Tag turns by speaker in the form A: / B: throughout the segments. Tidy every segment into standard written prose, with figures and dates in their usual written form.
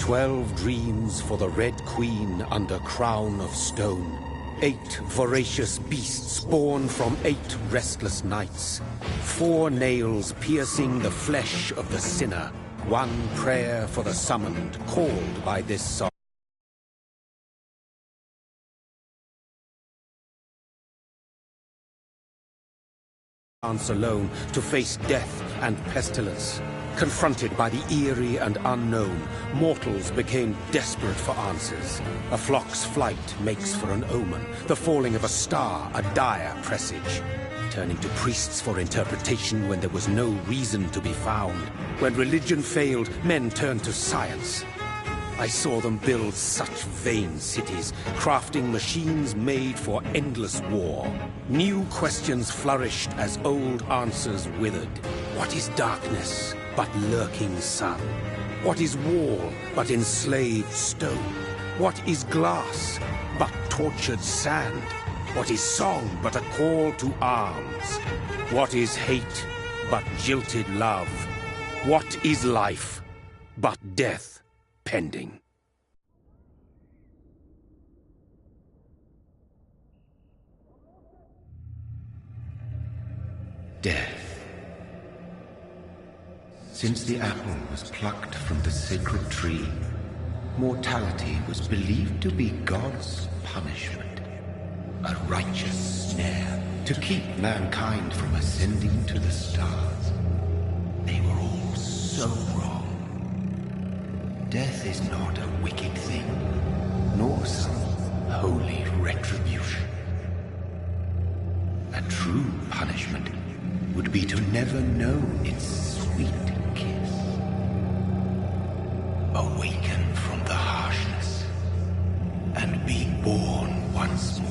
A: 12 dreams for the Red Queen under crown of stone. 8 voracious beasts born from 8 restless nights. 4 nails piercing the flesh of the sinner. 1 prayer for the summoned, called by this song. Alone to face death and pestilence. Confronted by the eerie and unknown, mortals became desperate for answers. A flock's flight makes for an omen, the falling of a star a dire presage. Turning to priests for interpretation when there was no reason to be found. When religion failed, men turned to science. I saw them build such vain cities, crafting machines made for endless war. New questions flourished as old answers withered. What is darkness but lurking sun? What is wall but enslaved stone? What is glass but tortured sand? What is song but a call to arms? What is hate but jilted love? What is life but death pending?
B: Death. Since the apple was plucked from the sacred tree, mortality was believed to be God's punishment, a righteous snare to keep mankind from ascending to the stars. They were all so wrong. Death is not a wicked thing, nor some holy retribution. A true punishment would be to never know its sweet kiss. Awaken from the harshness and be born once more.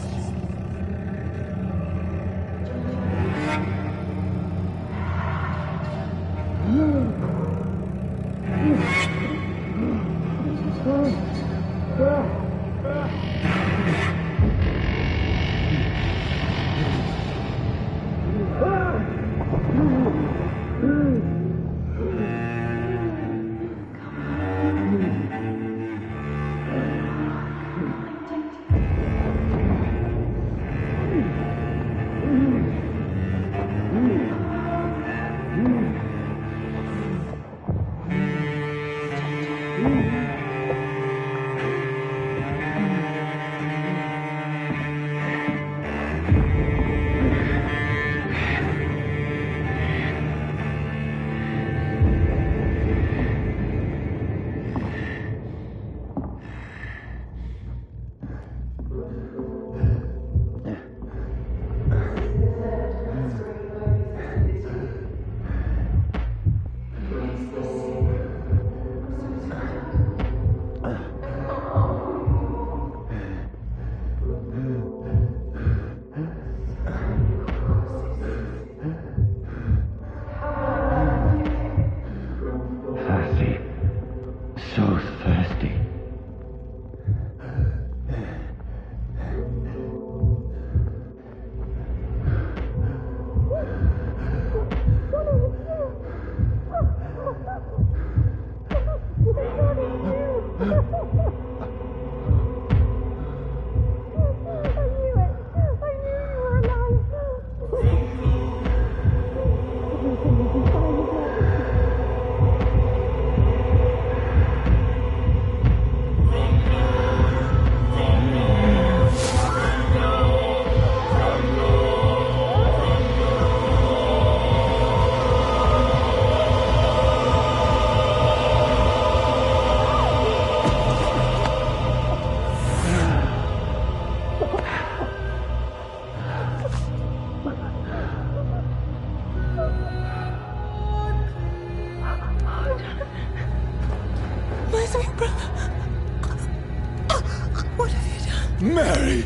C: Mary!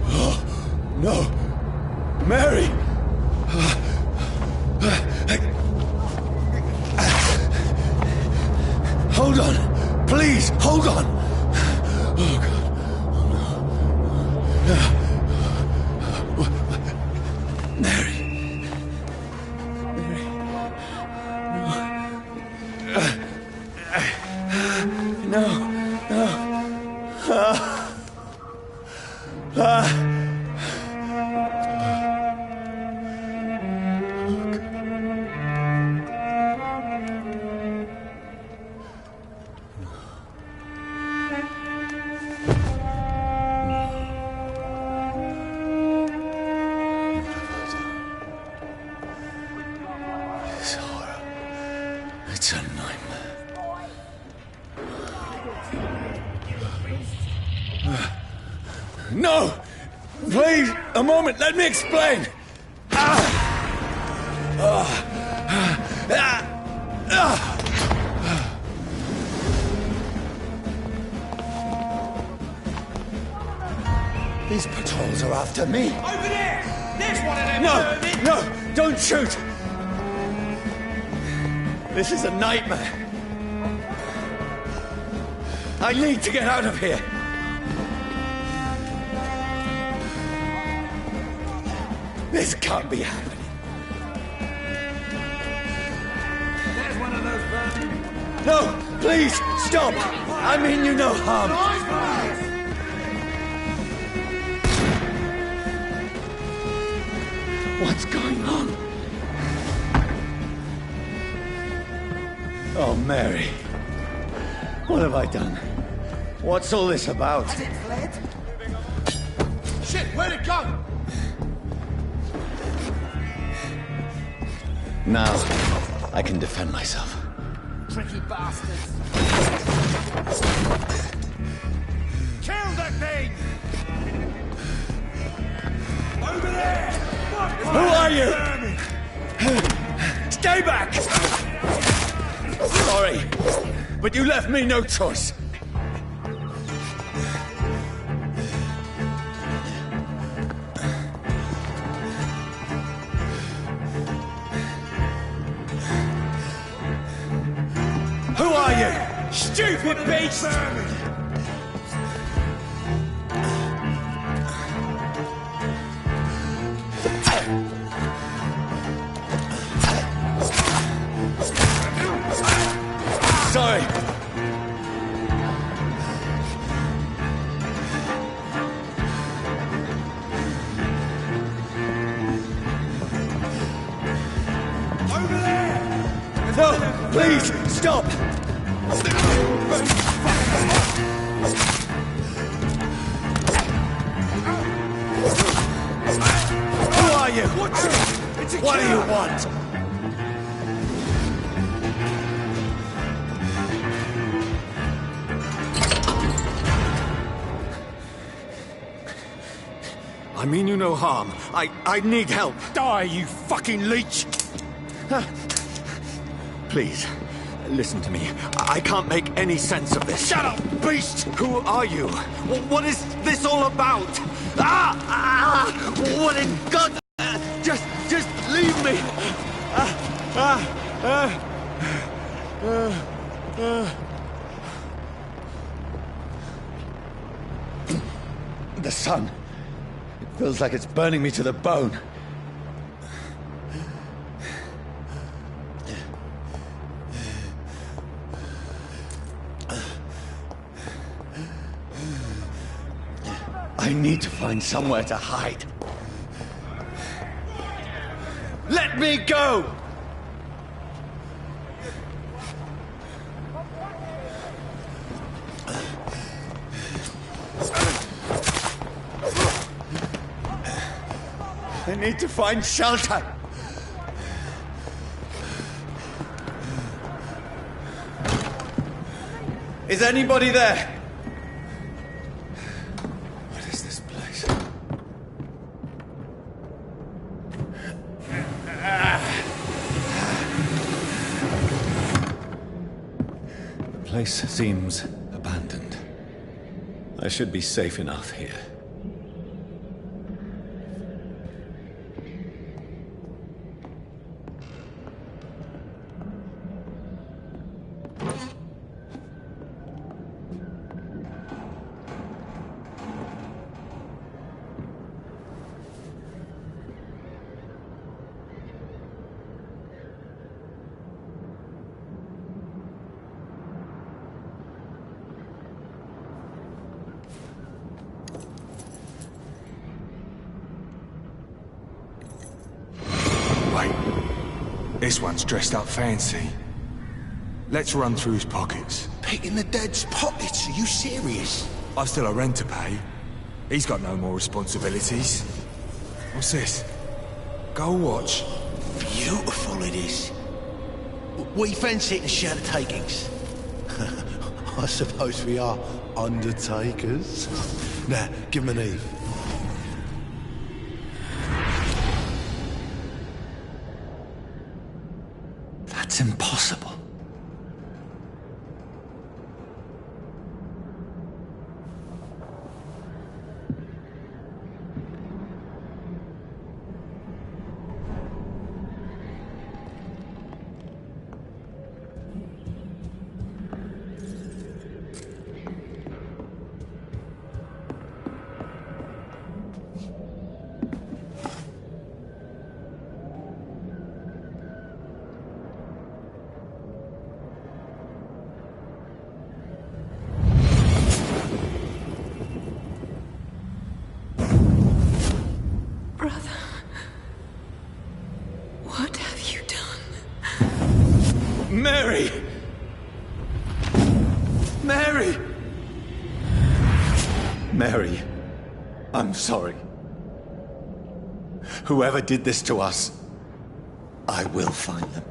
C: Oh, no! Mary! Hold on! Please, hold on! Oh, God. Oh, no. Mary! Mary! No. No! Please, a moment, let me explain! These patrols are after me.
D: Over there! There's one of them!
C: No! No! Don't shoot! This is a nightmare. I need to get out of here. This can't be happening.
D: There's one of those vermin.
C: No! Please! Stop! I mean you no harm. What's going on? Oh, Mary. What have I done? What's all this about?
D: Has it fled? Shit, where'd it go?
C: Now, I can defend myself.
D: Tricky bastards. Kill that thing! Over there!
C: Who are you? Stay back! Sorry, but you left me no choice. Who are you? Stupid beast! Sorry.
D: Over there!
C: No, please, stop! Who are you? What do you want? I mean you no harm. I need help.
A: Die, you fucking leech!
C: Please, listen to me. I can't make any sense of this.
A: Shut up, beast!
C: Who are you? What is this all about? What in God? Just leave me. The sun. It feels like it's burning me to the bone. I need to find somewhere to hide. Let me go! I need to find shelter. Is anybody there? What is this place? The place seems abandoned. I should be safe enough here.
E: This one's dressed up fancy. Let's run through his pockets.
D: Picking the dead's pockets? Are you serious?
E: I've still a rent to pay. He's got no more responsibilities. What's this? Gold watch.
D: Beautiful it is. We fancy it and share the takings. I suppose we are undertakers. Now, give him an Eve.
C: That's impossible.
F: Mary! Mary!
C: Mary, I'm sorry. Whoever did this to us, I will find them.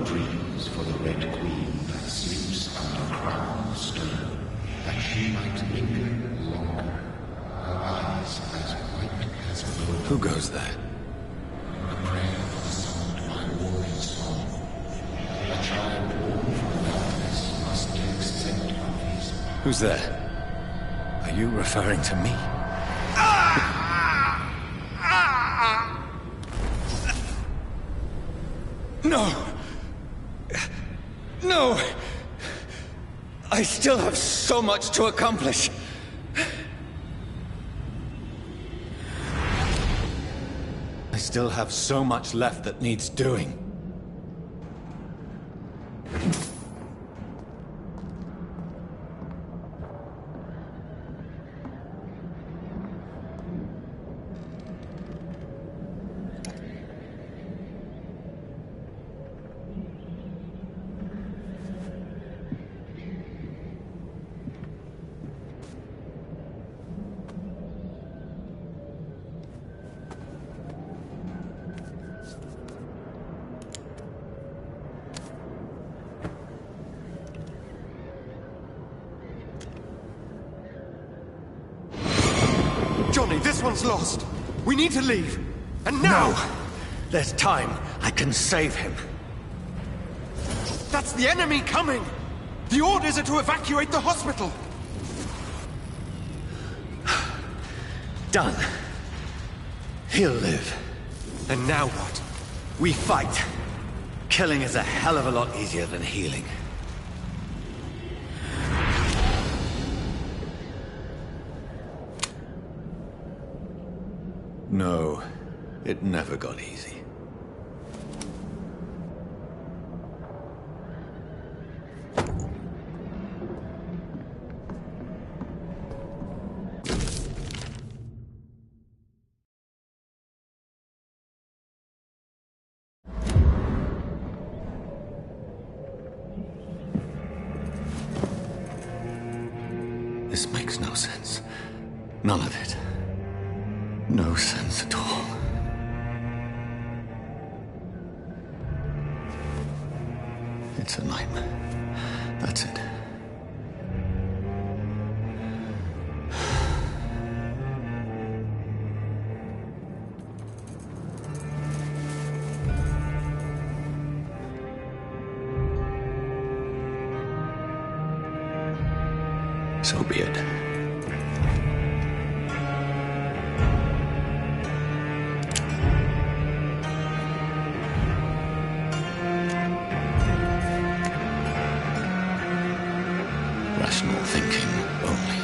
B: Dreams for the Red Queen that sleeps under crown stone, that she might linger longer, her eyes as white as gold.
C: Who goes there?
B: A prayer for the sound my warrior song. A child born from darkness must take scent of his.
C: Who's there? Are you referring to me?
F: No! No! I still have so much to accomplish.
C: I still have so much left that needs doing.
D: Johnny, this one's lost. We need to leave. And now!
F: No! There's time. I can save him.
D: That's the enemy coming! The orders are to evacuate the hospital!
F: Done. He'll live.
D: And now what?
F: We fight. Killing is a hell of a lot easier than healing.
C: No, it never got easy. This makes no sense. None of it. No sense at all. It's a nightmare. That's it. So be it. Rational thinking only.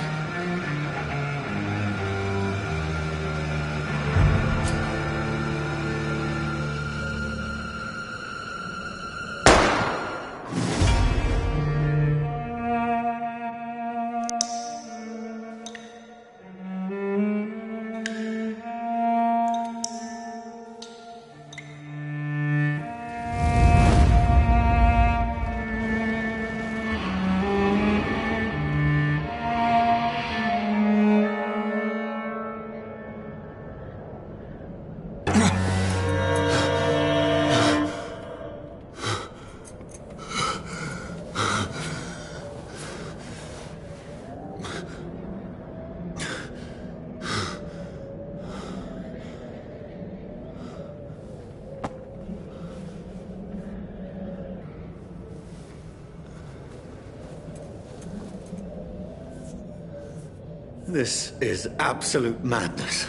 F: This is absolute madness.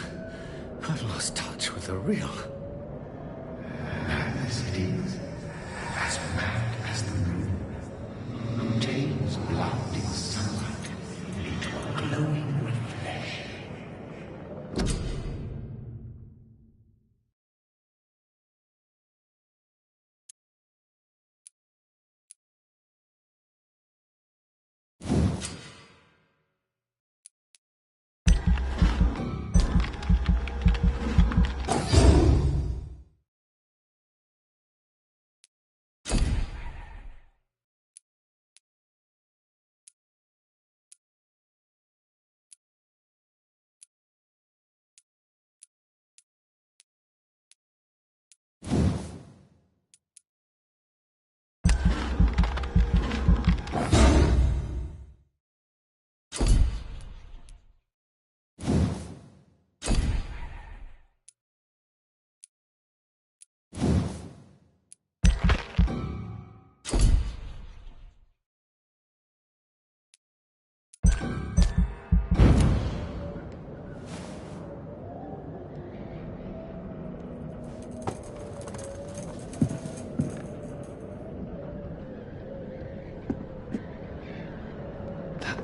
F: I've lost touch with the real.
B: Madness it is, as mad as the moon, who tames blood in sunlight into a glowing flesh.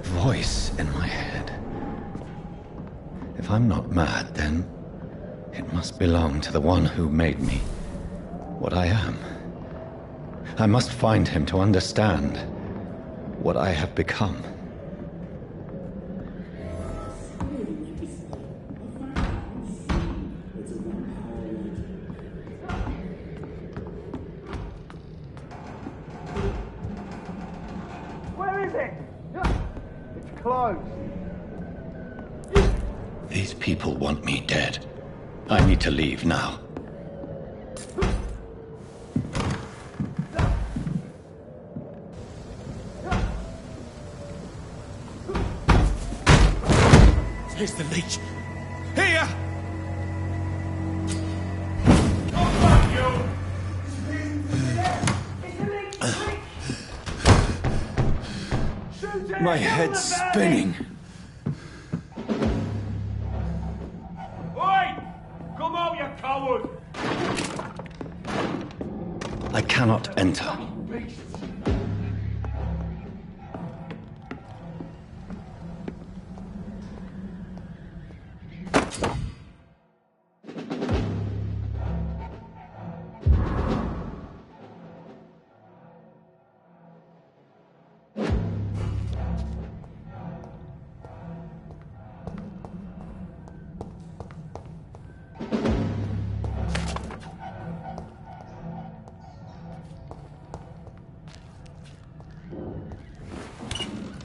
C: Voice in my head. If I'm not mad, then it must belong to the one who made me what I am. I must find him to understand what I have become.
G: Where is it? It's closed.
C: These people want me dead. I need to leave now.
E: Here's the leech. Here!
C: My head's spinning.
G: Oi! Come out, you coward!
C: I cannot enter.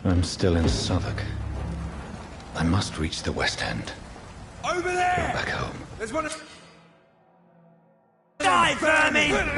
C: I'm still in Southwark. I must reach the West End.
E: Over
C: Go
E: there!
C: back home.
E: There's one of...
G: Die, vermin!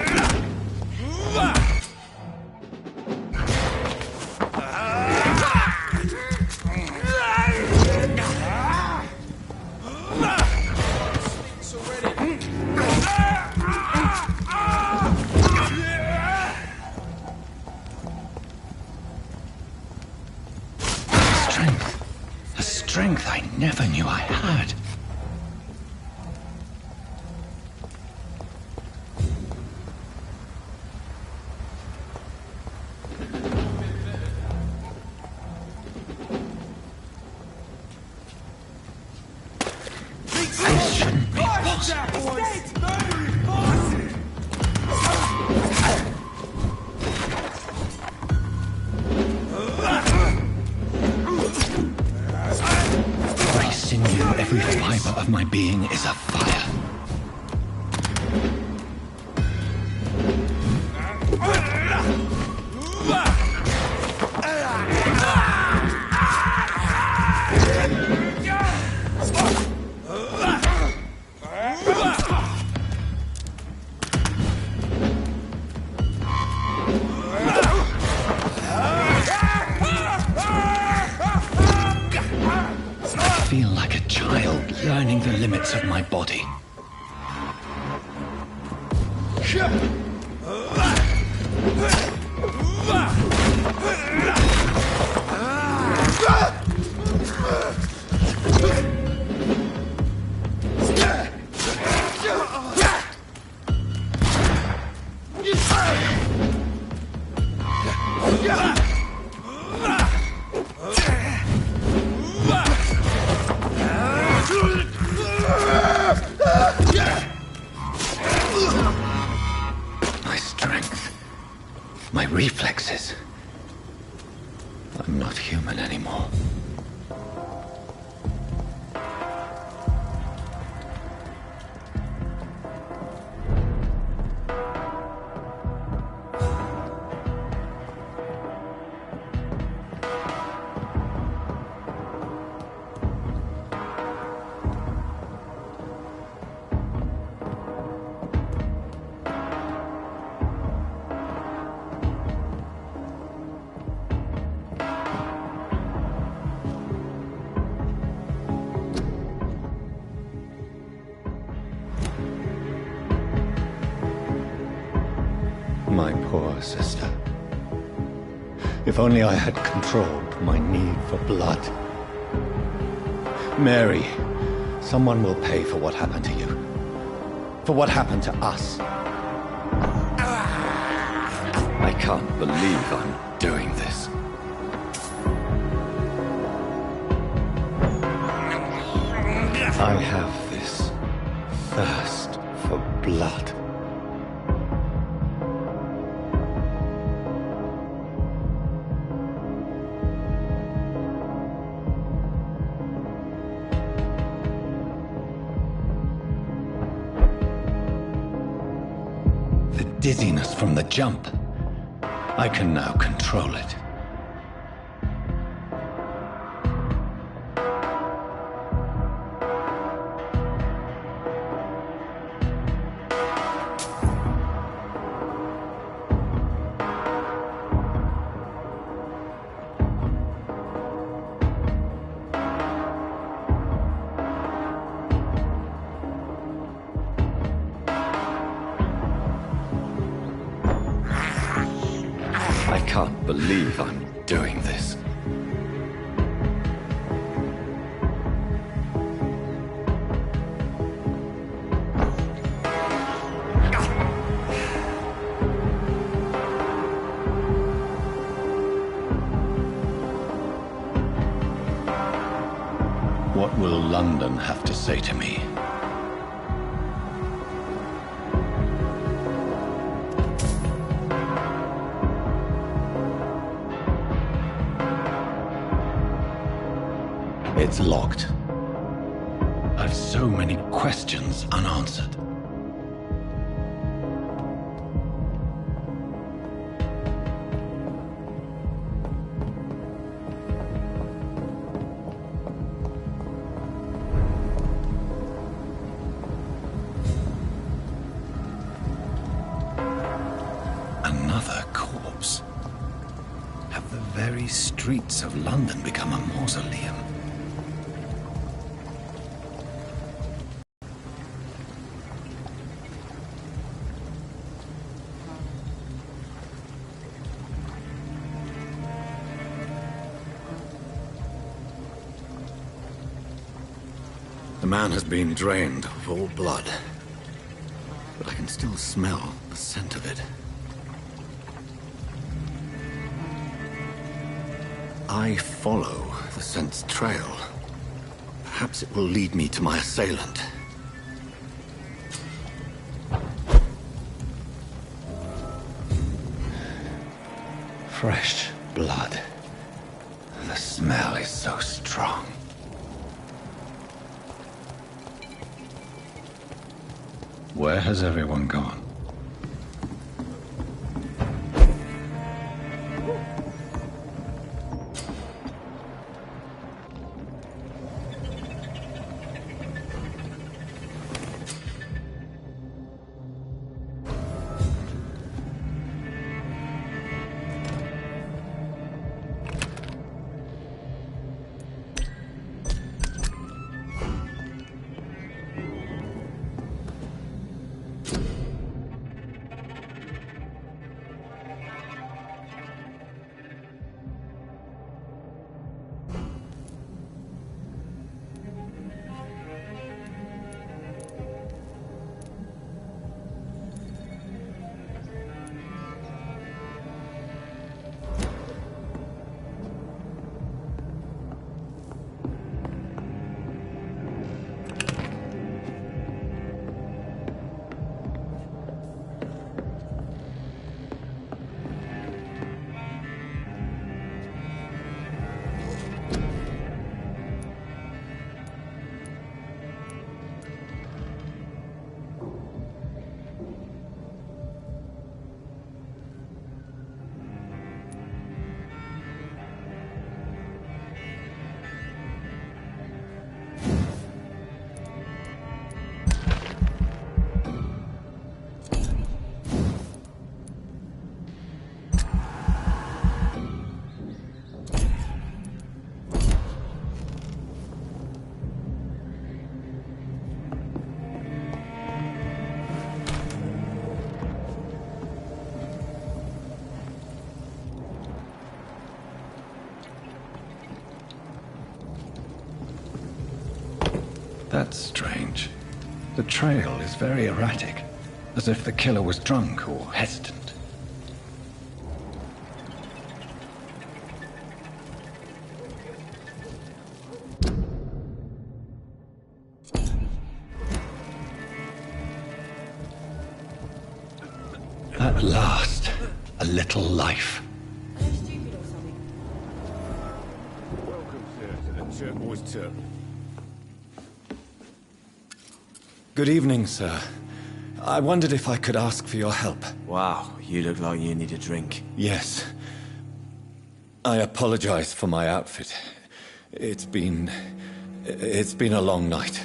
C: A strength I never knew I had. This shouldn't be possible. Every sinew, every fiber of my being is afire. I feel like a child learning the limits of my body. My strength. My reflexes. I'm not human anymore. My poor sister. If only I had controlled my need for blood. Mary, someone will pay for what happened to you. For what happened to us. I can't believe I'm doing this. I have this thirst for blood. The dizziness from the jump. I can now control it. I can't believe I'm doing this. What will London have to say to me? It's locked. I've so many questions unanswered. Another corpse. Have the very streets of London become a mausoleum? The man has been drained of all blood, but I can still smell the scent of it. I follow the scent's trail. Perhaps it will lead me to my assailant. Fresh blood. The smell is so strong. Where has everyone gone? That's strange. The trail is very erratic, as if the killer was drunk or hesitant. At last, a little life.
A: Welcome, sir, to the Turquoise Turk.
C: Good evening, sir. I wondered if I could ask for your help.
D: Wow, you look like you need a drink.
C: Yes. I apologize for my outfit. It's been a long night.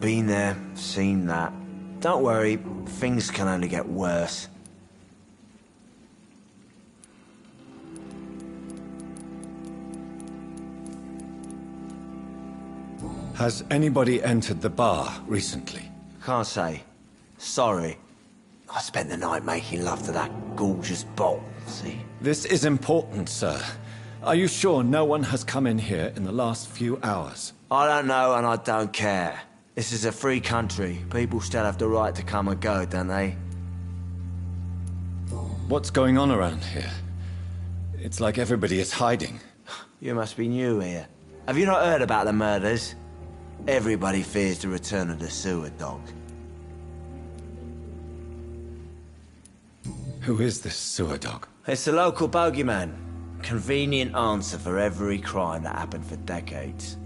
D: Been there, seen that. Don't worry, things can only get worse.
C: Has anybody entered the bar recently?
D: Can't say. Sorry. I spent the night making love to that gorgeous bolt, see?
C: This is important, sir. Are you sure no one has come in here in the last few hours?
D: I don't know and I don't care. This is a free country. People still have the right to come and go, don't they?
C: What's going on around here? It's like everybody is hiding.
D: You must be new here. Have you not heard about the murders? Everybody fears the return of the sewer dog.
C: Who is this sewer dog?
D: It's the local bogeyman. Convenient answer for every crime that happened for decades.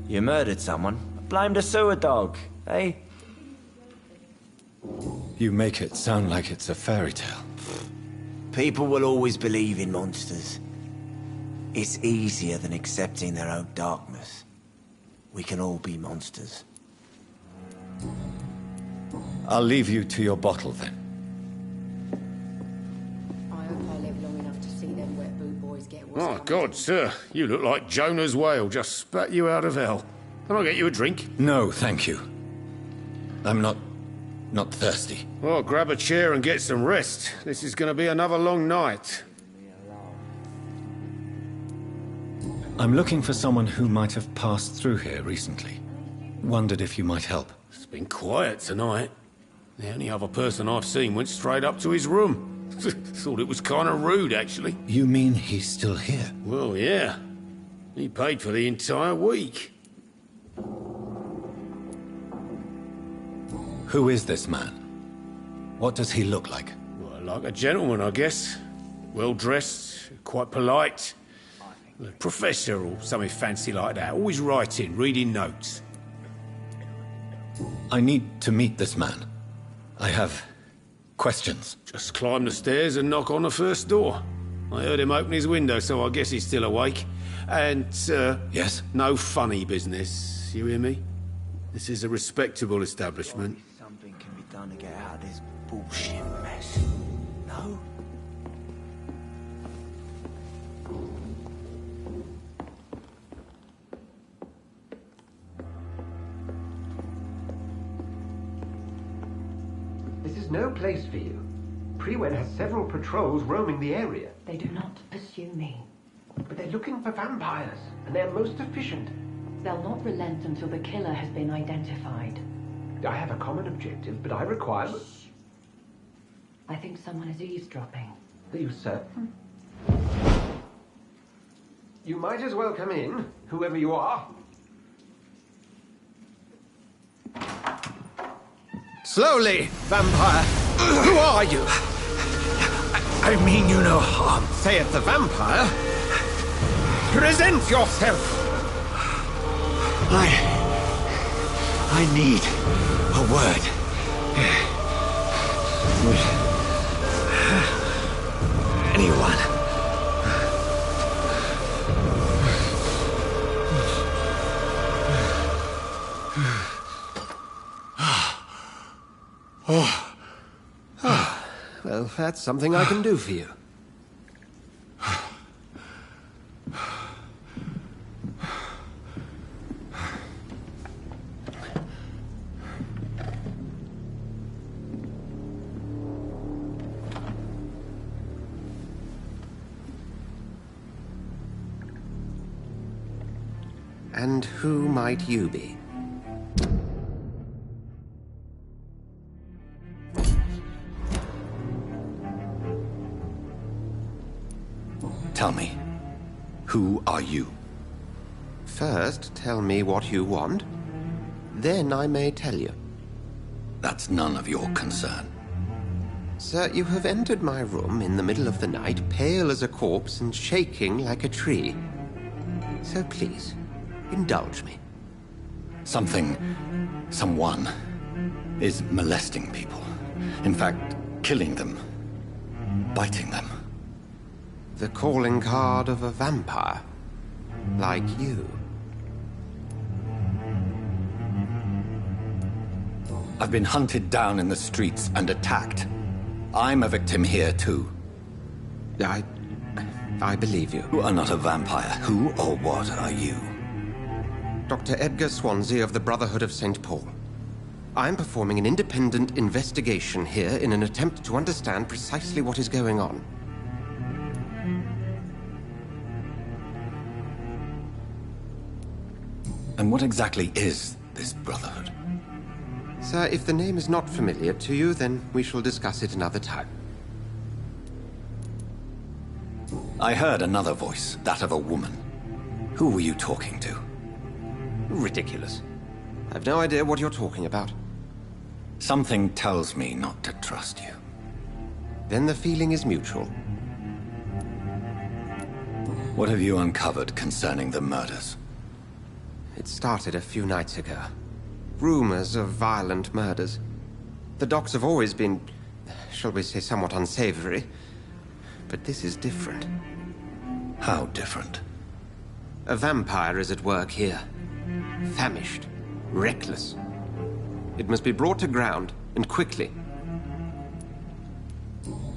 D: You murdered someone, blame the sewer dog, eh?
C: You make it sound like it's a fairy tale.
D: People will always believe in monsters. It's easier than accepting their own darkness. We can all be monsters.
C: I'll leave you to your bottle then.
H: I hope I live long enough to see them wet boot boys get what's
A: Oh,
H: coming
A: God,
H: to
A: sir. You look like Jonah's whale just spat you out of hell. Can I get you a drink?
C: No, thank you. I'm not thirsty.
A: Well, grab a chair and get some rest. This is going to be another long night.
C: I'm looking for someone who might have passed through here recently. Wondered if you might help.
A: It's been quiet tonight. The only other person I've seen went straight up to his room. Thought it was kind of rude, actually.
C: You mean he's still here?
A: Well, yeah. He paid for the entire week.
C: Who is this man? What does he look like?
A: Well, like a gentleman, I guess. Well-dressed, quite polite. A professor or something fancy like that. Always writing, reading notes.
C: I need to meet this man. I have questions.
A: Just climb the stairs and knock on the first door. I heard him open his window, so I guess he's still awake. And,
C: Yes?
A: no funny business. You hear me? This is a respectable establishment.
D: Something can be done to get out of this bullshit mess. No?
I: This is no place for you. Prewen has several patrols roaming the area.
H: They do not pursue me.
I: But they're looking for vampires, and they're most efficient.
H: They'll not relent until the killer has been identified.
I: I have a common objective, but I require...
H: I think someone is eavesdropping.
I: Are you certain? You might as well come in, whoever you are.
F: Slowly, vampire. Who are you? I mean you no harm, saith the vampire. Present yourself.
D: I need a word.
F: Anyone.
I: Well, that's something I can do for you. And who might you be?
C: Tell me, who are you?
B: First, tell me what you want. Then I may tell you.
C: That's none of your concern.
B: Sir, you have entered my room in the middle of the night, pale as a corpse and shaking like a tree. So please, indulge me.
C: Someone is molesting people. In fact, killing them. Biting them.
B: The calling card of a vampire. Like you.
C: I've been hunted down in the streets and attacked. I'm a victim here, too.
B: I believe you.
C: You are not a vampire. Who or what are you?
B: Dr. Edgar Swansea of the Brotherhood of St. Paul. I'm performing an independent investigation here in an attempt to understand precisely what is going on.
C: And what exactly is this Brotherhood?
B: Sir, if the name is not familiar to you, then we shall discuss it another time.
C: I heard another voice, that of a woman. Who were you talking to?
B: Ridiculous. I've no idea what you're talking about.
C: Something tells me not to trust you.
B: Then the feeling is mutual.
C: What have you uncovered concerning the murders?
B: It started a few nights ago. Rumors of violent murders. The docs have always been, shall we say, somewhat unsavory. But this is different.
C: How different?
B: A vampire is at work here. Famished. Reckless. It must be brought to ground, and quickly.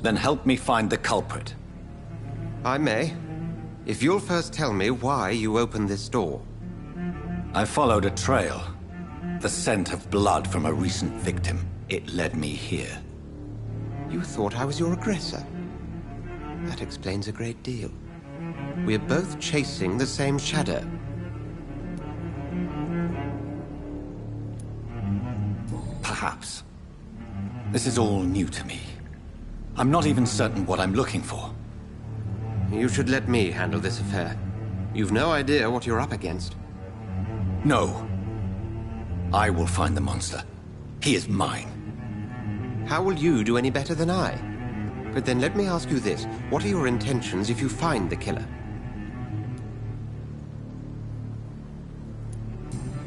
C: Then help me find the culprit.
B: I may. If you'll first tell me why you opened this door.
C: I followed a trail. The scent of blood from a recent victim. It led me here.
B: You thought I was your aggressor? That explains a great deal. We're both chasing the same shadow.
C: Perhaps. This is all new to me. I'm not even certain what I'm looking for.
B: You should let me handle this affair. You've no idea what you're up against.
C: No. I will find the monster. He is mine.
B: How will you do any better than I? But then let me ask you this. What are your intentions if you find the killer?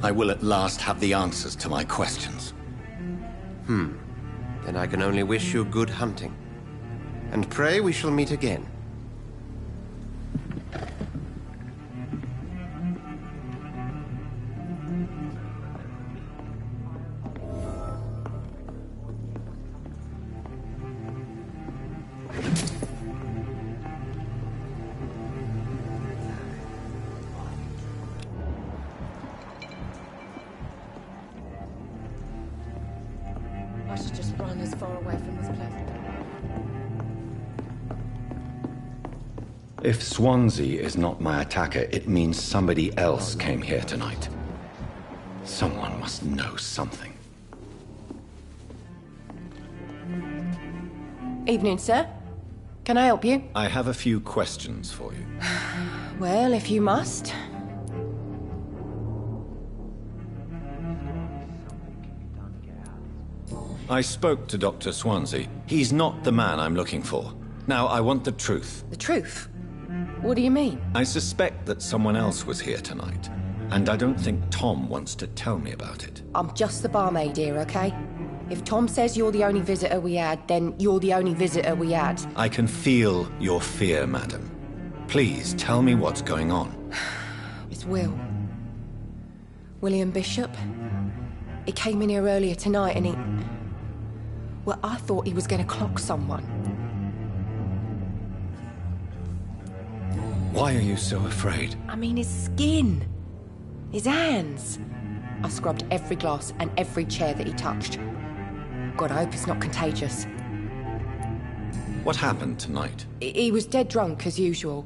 C: I will at last have the answers to my questions.
B: Then I can only wish you good hunting. And pray we shall meet again.
J: I should just run as far away from this place.
C: If Swansea is not my attacker, it means somebody else came here tonight. Someone must know something.
J: Evening, sir. Can I help you?
C: I have a few questions for you.
J: Well, if you must.
C: I spoke to Dr. Swansea. He's not the man I'm looking for. Now, I want the truth.
J: The truth? What do you mean?
C: I suspect that someone else was here tonight, and I don't think Tom wants to tell me about it.
J: I'm just the barmaid here, okay? If Tom says you're the only visitor we had, then you're the only visitor we had.
C: I can feel your fear, madam. Please, tell me what's going on.
J: It's Will. William Bishop. He came in here earlier tonight and he... Well, I thought he was going to clock someone.
C: Why are you so afraid?
J: I mean, his skin. His hands. I scrubbed every glass and every chair that he touched. God, I hope it's not contagious.
C: What happened tonight?
J: He was dead drunk, as usual.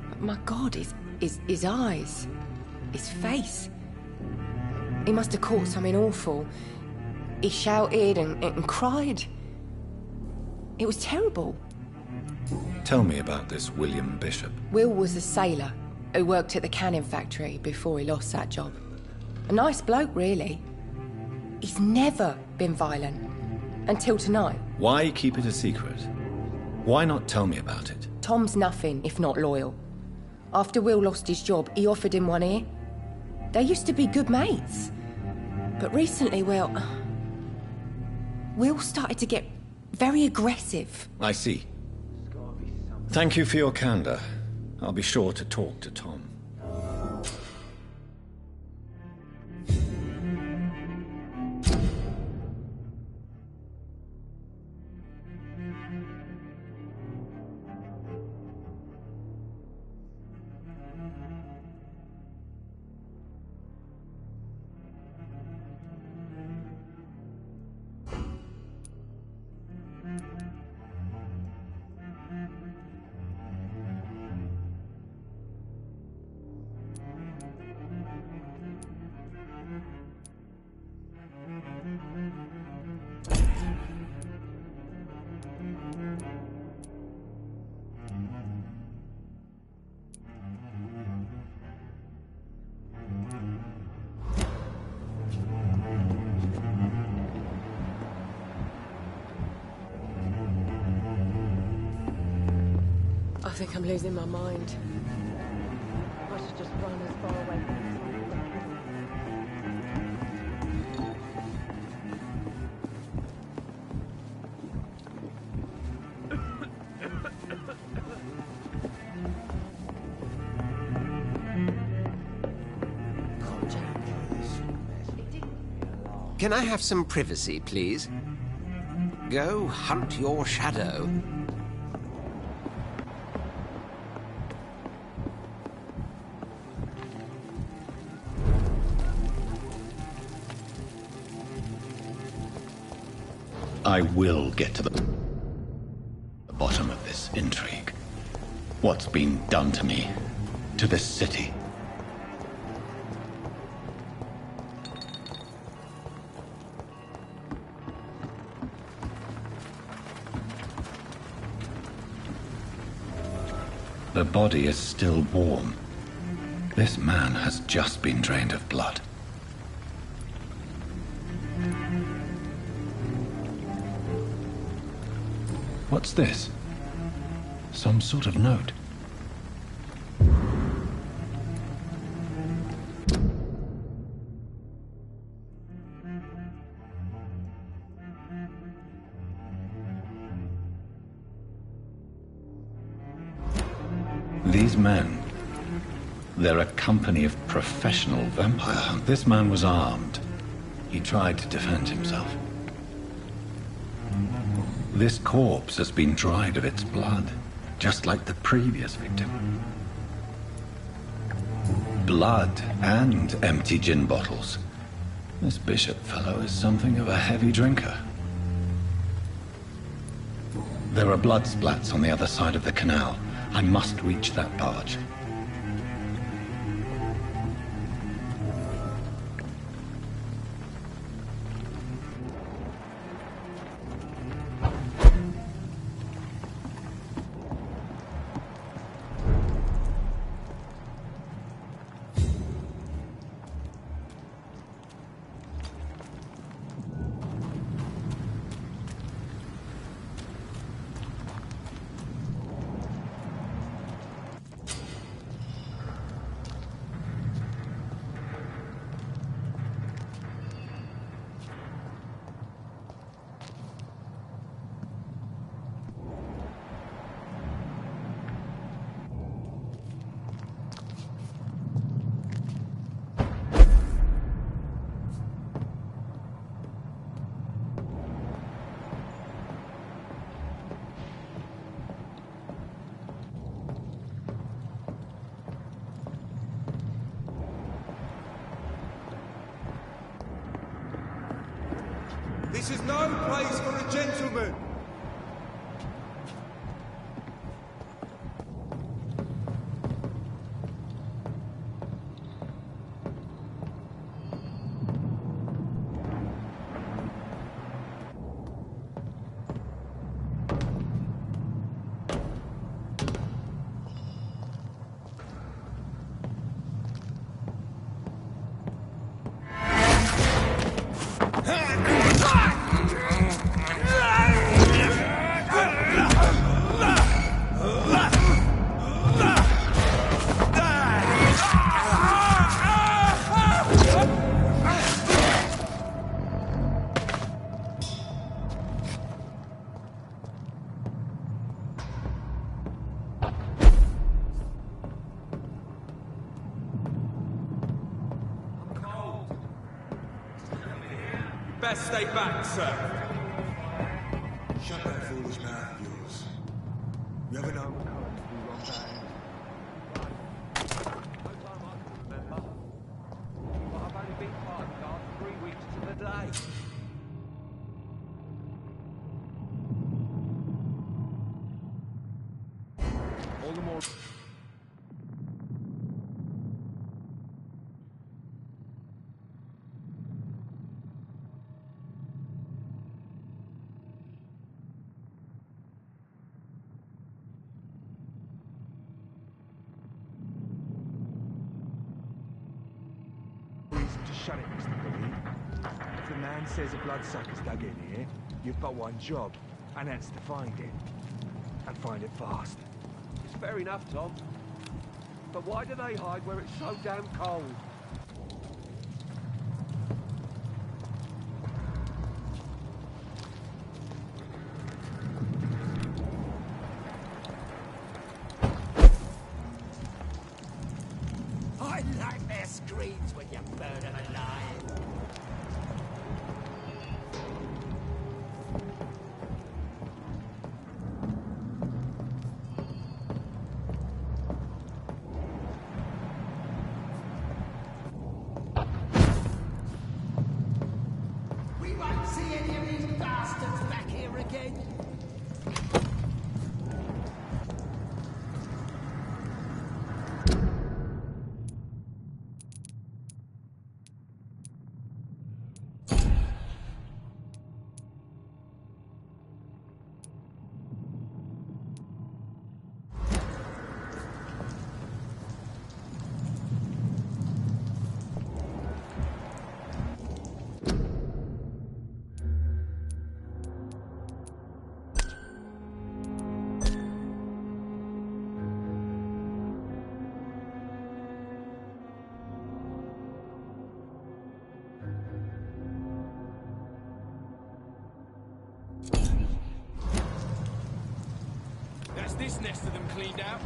J: But my God, his eyes. His face. He must have caught something awful. He shouted and cried. It was terrible.
C: Tell me about this William Bishop.
J: Will was a sailor who worked at the cannon factory before he lost that job. A nice bloke, really. He's never been violent. Until tonight.
C: Why keep it a secret? Why not tell me about it?
J: Tom's nothing if not loyal. After Will lost his job, he offered him one ear. They used to be good mates. But recently, Will started to get very aggressive.
C: I see. Thank you for your candor. I'll be sure to talk to Tom.
J: I think I'm losing my mind. I should just run as far away from this one as I can.
K: Can I have some privacy, please? Go hunt your shadow.
C: I will get to the bottom of this intrigue. What's been done to me, to this city. The body is still warm. This man has just been drained of blood. What's this? Some sort of note. These men, they're a company of professional vampire hunters. This man was armed. He tried to defend himself. This corpse has been dried of its blood, just like the previous victim. Blood and empty gin bottles. This Bishop fellow is something of a heavy drinker. There are blood splats on the other side of the canal. I must reach that barge.
G: This is no place for a gentleman! Best stay back, sir.
E: Shut that foolish mouth of yours. You ever know what comes to be wrong bad?
G: No time I can remember. But I've only been part guard 3 weeks to the day. All the more...
E: Reason to shut it, Mr. Billy. If the man says a bloodsucker's dug in here, you've but one job, and that's to find it. And find it fast.
G: It's fair enough, Tom. But why do they hide where it's so damn cold?
L: I like their screams when you burn them alive. We won't see any of these bastards back here again.
G: That's this nest of them cleaned out.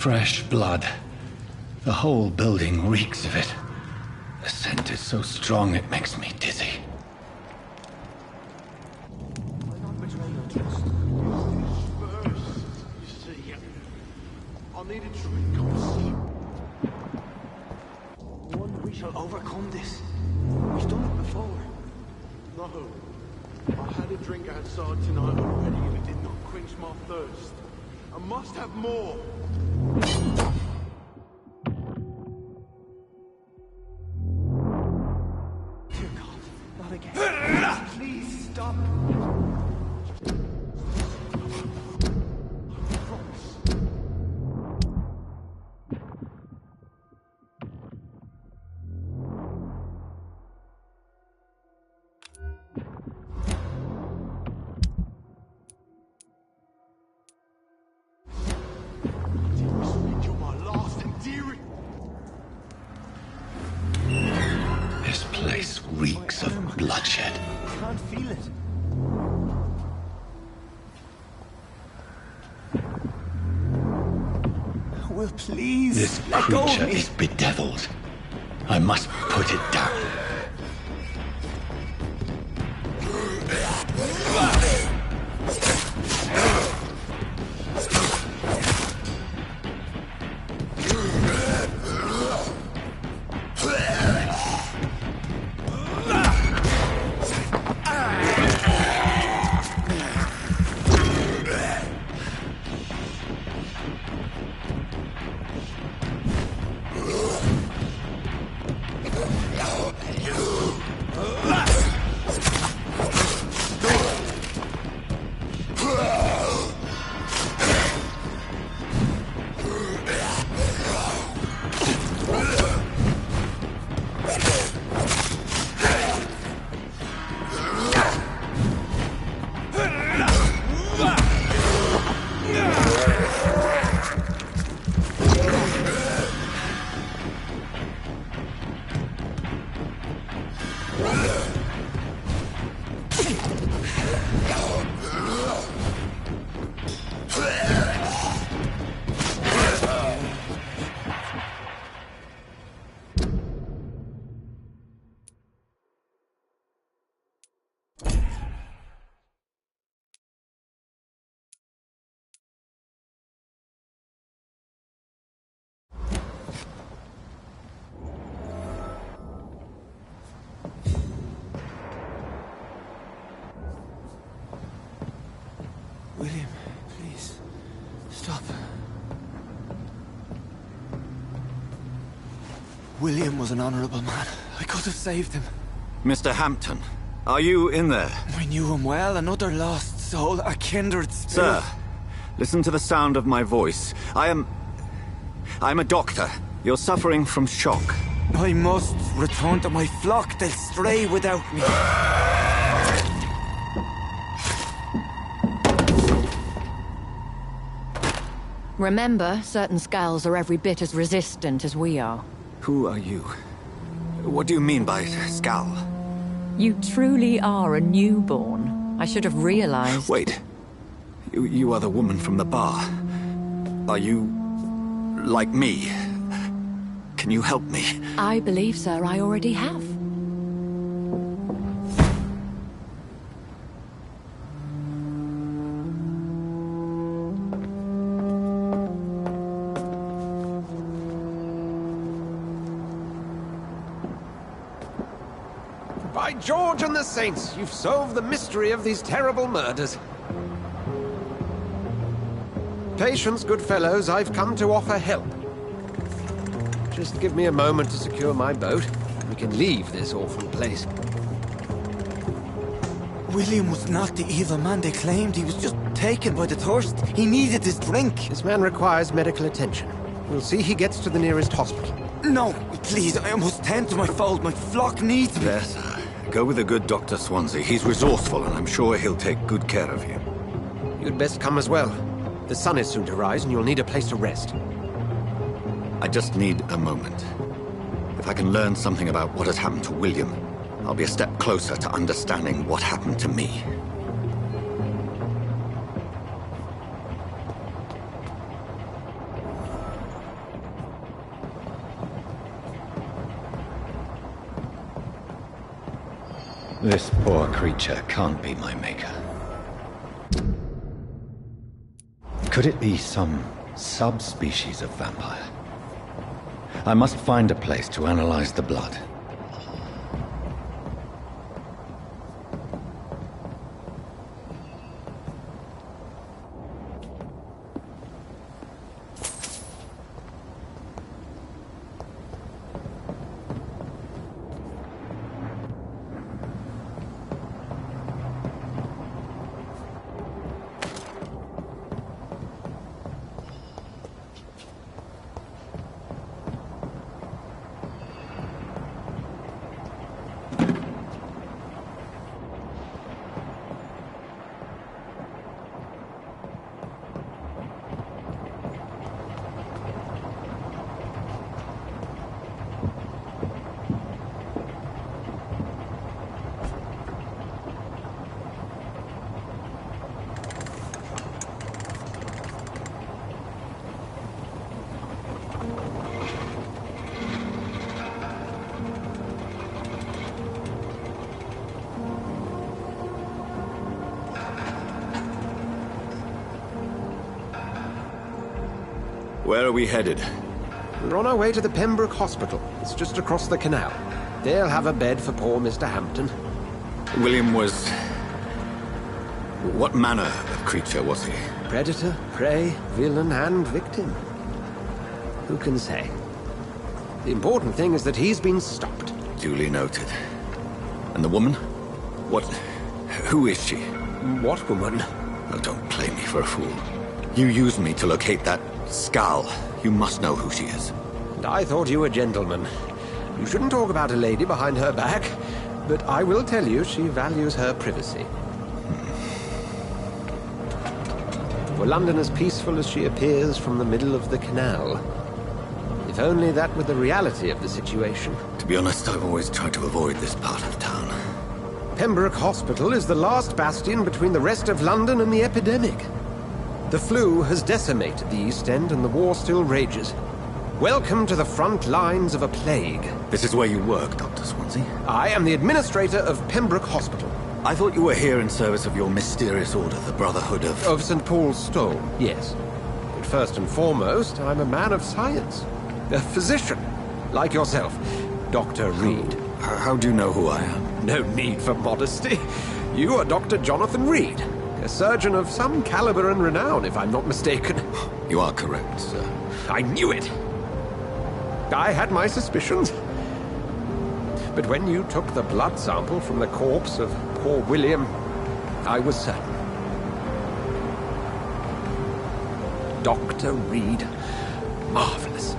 C: Fresh blood. The whole building reeks of it. The scent is so strong it makes me dizzy.
L: I need a drink of sleep. One, we shall overcome this. We've done it before. No. I had a drink outside tonight already and it did not quench my thirst. I must have more. Dear God, not again. Please stop.
C: This place reeks of bloodshed.
E: I can't feel it. Will, please.
C: This
E: let go of
C: creature
E: me.
C: is bedeviled. I must put it down.
D: William, please, stop. William was an honorable man. I could have saved him.
C: Mr. Hampton, are you in there?
D: I knew him well, another lost soul, a kindred spirit.
C: Sir, listen to the sound of my voice. I'm a doctor. You're suffering from shock.
D: I must return to my flock. They'll stray without me.
M: Remember, certain skulls are every bit as resistant as we are.
C: Who are you? What do you mean by skull?
M: You truly are a newborn. I should have realized.
C: Wait. You are the woman from the bar. Are you like me? Can you help me?
M: I believe, sir, I already have.
F: By George and the Saints, you've solved the mystery of these terrible murders. Patience, good fellows, I've come to offer help. Just give me a moment to secure my boat. We can leave this awful place.
D: William was not the evil man they claimed. He was just taken by the thirst. He needed his drink.
F: This man requires medical attention. We'll see he gets to the nearest hospital.
D: No, please, I must tend to my fold. My flock needs me.
C: Yes, sir. Go with the good Dr. Swansea. He's resourceful, and I'm sure he'll take good care of you.
F: You'd best come as well. The sun is soon to rise, and you'll need a place to rest.
C: I just need a moment. If I can learn something about what has happened to William, I'll be a step closer to understanding what happened to me. This poor creature can't be my maker. Could it be some subspecies of vampire? I must find a place to analyze the blood. Where are we headed?
F: We're on our way to the Pembroke Hospital. It's just across the canal. They'll have a bed for poor Mr. Hampton.
C: William was... What manner of creature was he?
F: Predator, prey, villain, and victim. Who can say? The important thing is that he's been stopped.
C: Duly noted. And the woman? What... Who is she?
F: What woman?
C: Oh, don't play me for a fool. You used me to locate that skull. You must know who she is.
F: And I thought you a gentleman. You shouldn't talk about a lady behind her back, but I will tell you she values her privacy. For London as peaceful as she appears from the middle of the canal. If only that were the reality of the situation.
C: To be honest, I've always tried to avoid this part of town.
F: Pembroke Hospital is the last bastion between the rest of London and the epidemic. The flu has decimated the East End and the war still rages. Welcome to the front lines of a plague.
C: This is where you work, Dr. Swansea?
F: I am the administrator of Pembroke Hospital.
C: I thought you were here in service of your mysterious order, the Brotherhood of...
F: Of St. Paul's Stole, yes. But first and foremost, I'm a man of science. A physician, like yourself, Dr. Reed.
C: How do you know who I am?
F: No need for modesty. You are Dr. Jonathan Reed, a surgeon of some caliber and renown, if I'm not mistaken.
C: You are correct, sir.
F: I knew it! I had my suspicions. But when you took the blood sample from the corpse of poor William, I was certain. Dr. Reed. Marvelous.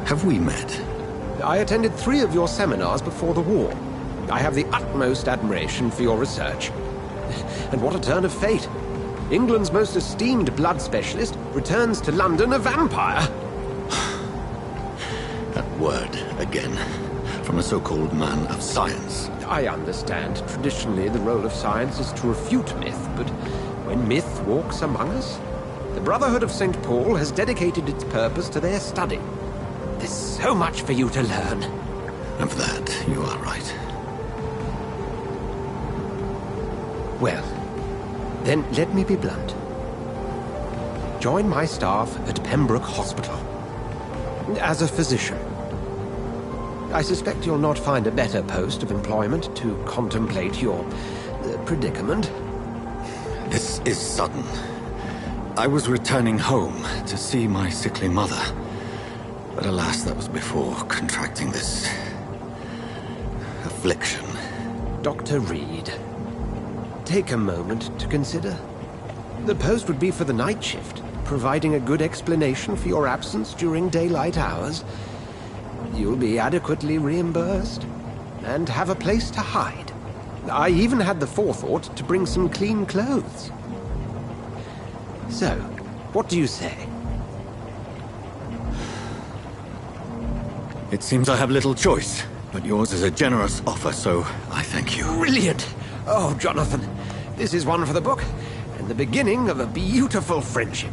C: Have we met?
F: I attended 3 of your seminars before the war. I have the utmost admiration for your research. And what a turn of fate. England's most esteemed blood specialist returns to London a vampire.
C: That word, again. From a so-called man of science.
F: I understand. Traditionally, the role of science is to refute myth, but when myth walks among us, the Brotherhood of St. Paul has dedicated its purpose to their study. There's so much for you to learn.
C: And for that, you are right.
F: Well, then let me be blunt. Join my staff at Pembroke Hospital. As a physician. I suspect you'll not find a better post of employment to contemplate your predicament.
C: This is sudden. I was returning home to see my sickly mother. But alas, that was before contracting this... affliction.
F: Dr. Reed, take a moment to consider. The post would be for the night shift, providing a good explanation for your absence during daylight hours. You'll be adequately reimbursed, and have a place to hide. I even had the forethought to bring some clean clothes. So, what do you say?
C: It seems I have little choice, but yours is a generous offer, so I thank you.
F: Brilliant! Oh, Jonathan, this is one for the book, and the beginning of a beautiful friendship.